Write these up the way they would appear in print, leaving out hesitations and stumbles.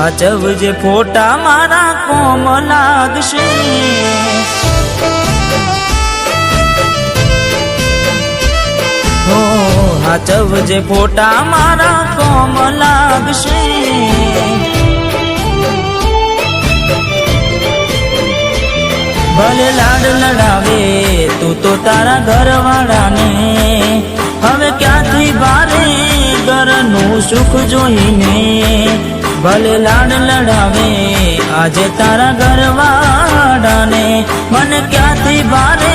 હાચવજે ફોટા મારા કોમ લાગશે। હાચવજે ફોટા મારા કોમ લાગશે। ભલે લાડ લડાવે તું તો તારા ઘરવાળાને, હવે ક્યાંથી ભારે ઘરનું સુખ જોઈને। ભલે લાડ લડાવે આજે તારા ઘરવાળાને, મને ક્યાંથી ભારે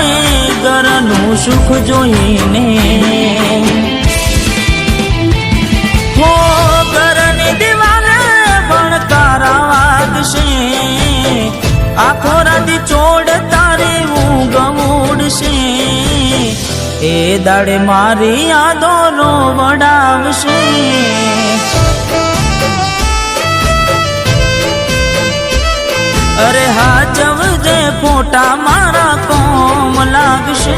ઘરનું સુખ જોઈને। હો ઘરની દિવાલે ભણકારા વાગશે, આખો રાતી ચોડ તારી ઊંઘ ઉડશે। એ દાડે મારી યાદો રોવડાવશે। અરે હાચવજે ફોટા મારા કોમ લાગશે।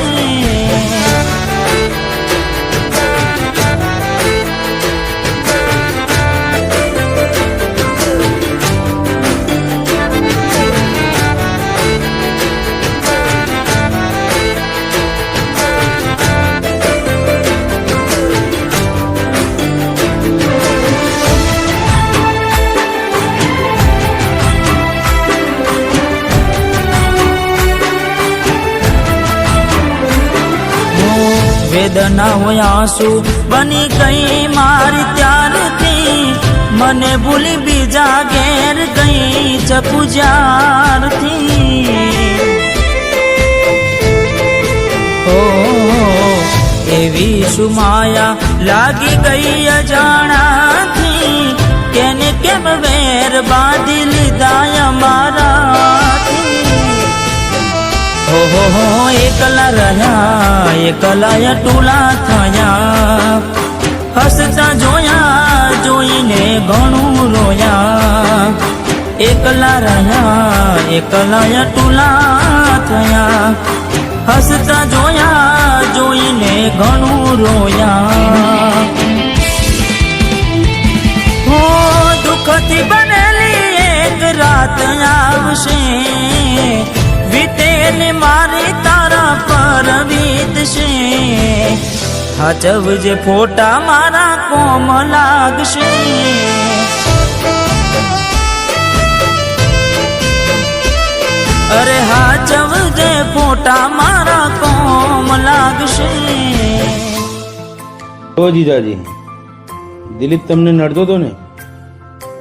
વેદના હોય આંસુ બની ગઈ મારી ત્યારથી, મને ભૂલી બીજા ઘેર ગઈ ચકુ જ્યારથી। ઓ એવી સુમાયા લાગી ગઈ અજાણાથી, કેને કેમ વેર બાંધી લીધા અમારાથી। હો એકલા રહ્યા એકલા ટૂલા થયા, હસતા જોયા જોઈને ઘણું રોયા। એકલા રહ્યા એકલા ટૂલા થયા, હસતા જોયા જોઈને ઘણું રોયા। હો દુઃખથી બનેલી એક રાત આવશે, વીતેલી મારી તારા પર વીતશે। હાચવજે ફોટા મારા કોમ લાગશે। અરે હાચવજે ફોટા મારા કોમ લાગશે। ઓ જીજાજી, દિલીપ તમને નડતો હતો ને,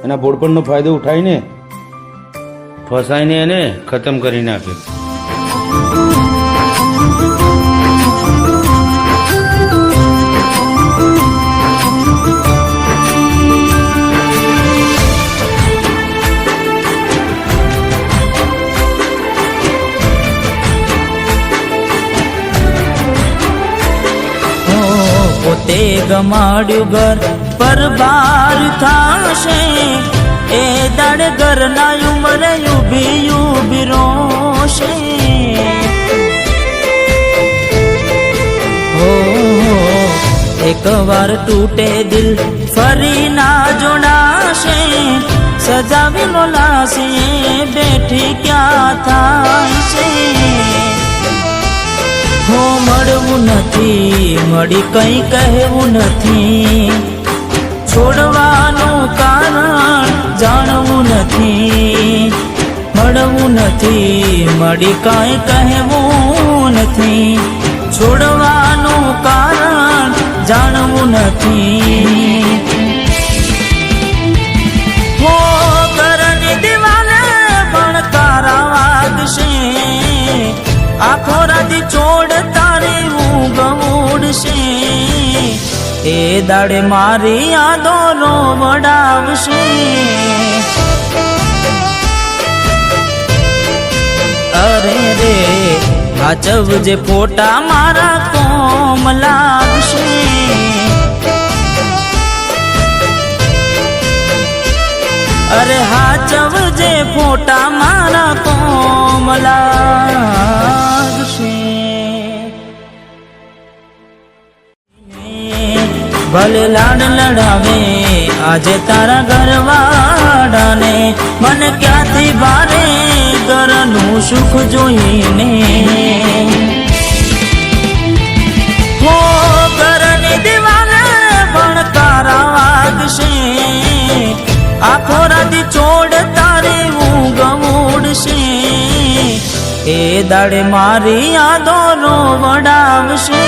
એના ભોળપણનો ફાયદો ઉઠાવીને ફસાઈને એને ખતમ કરી નાખ્યો। પોતે ગમાડ્યું ઘર પર બાર થાશે, એ દાડ ઘરના ઉમરે ઉભી ઉભી રોશે। હો એક વાર તૂટે દિલ ફરી ના જોડાશે, સજાવેલો લાશે બેઠી ક્યાં થાય છે। હો મળવું નથી મળી કઈ કહેવું નથી, છોડવાનું કારણ જાણવું નથી। મળવું નથી મળી કઈ કહેવું નથી, છોડવાનું કારણ જાણવું નથી। હો ઘરની દિવાલે ભણકારા વાગશે, આખો રાતી ચોડ તારી ઊંઘ ઉડશે। એ દાડે મારી યાદો રોવડાવશે। અરે રે હાચવજે ફોટા મારા કોમ લાગશે। અરે હાચવજે ફોટા મારા કોમ લાગશે। ભલે લાડ લડાવે આજે તારા ઘરવાળાને મને ક્યાંથી ભારે ઘરનું સુખ જોઈને હો ઘરની દિવાલે ભણકારા વાગશે આખો રાતી ચોડ તારી ઊંઘ ઉડશે એ દાડે મારી યાદો નો વડાવશે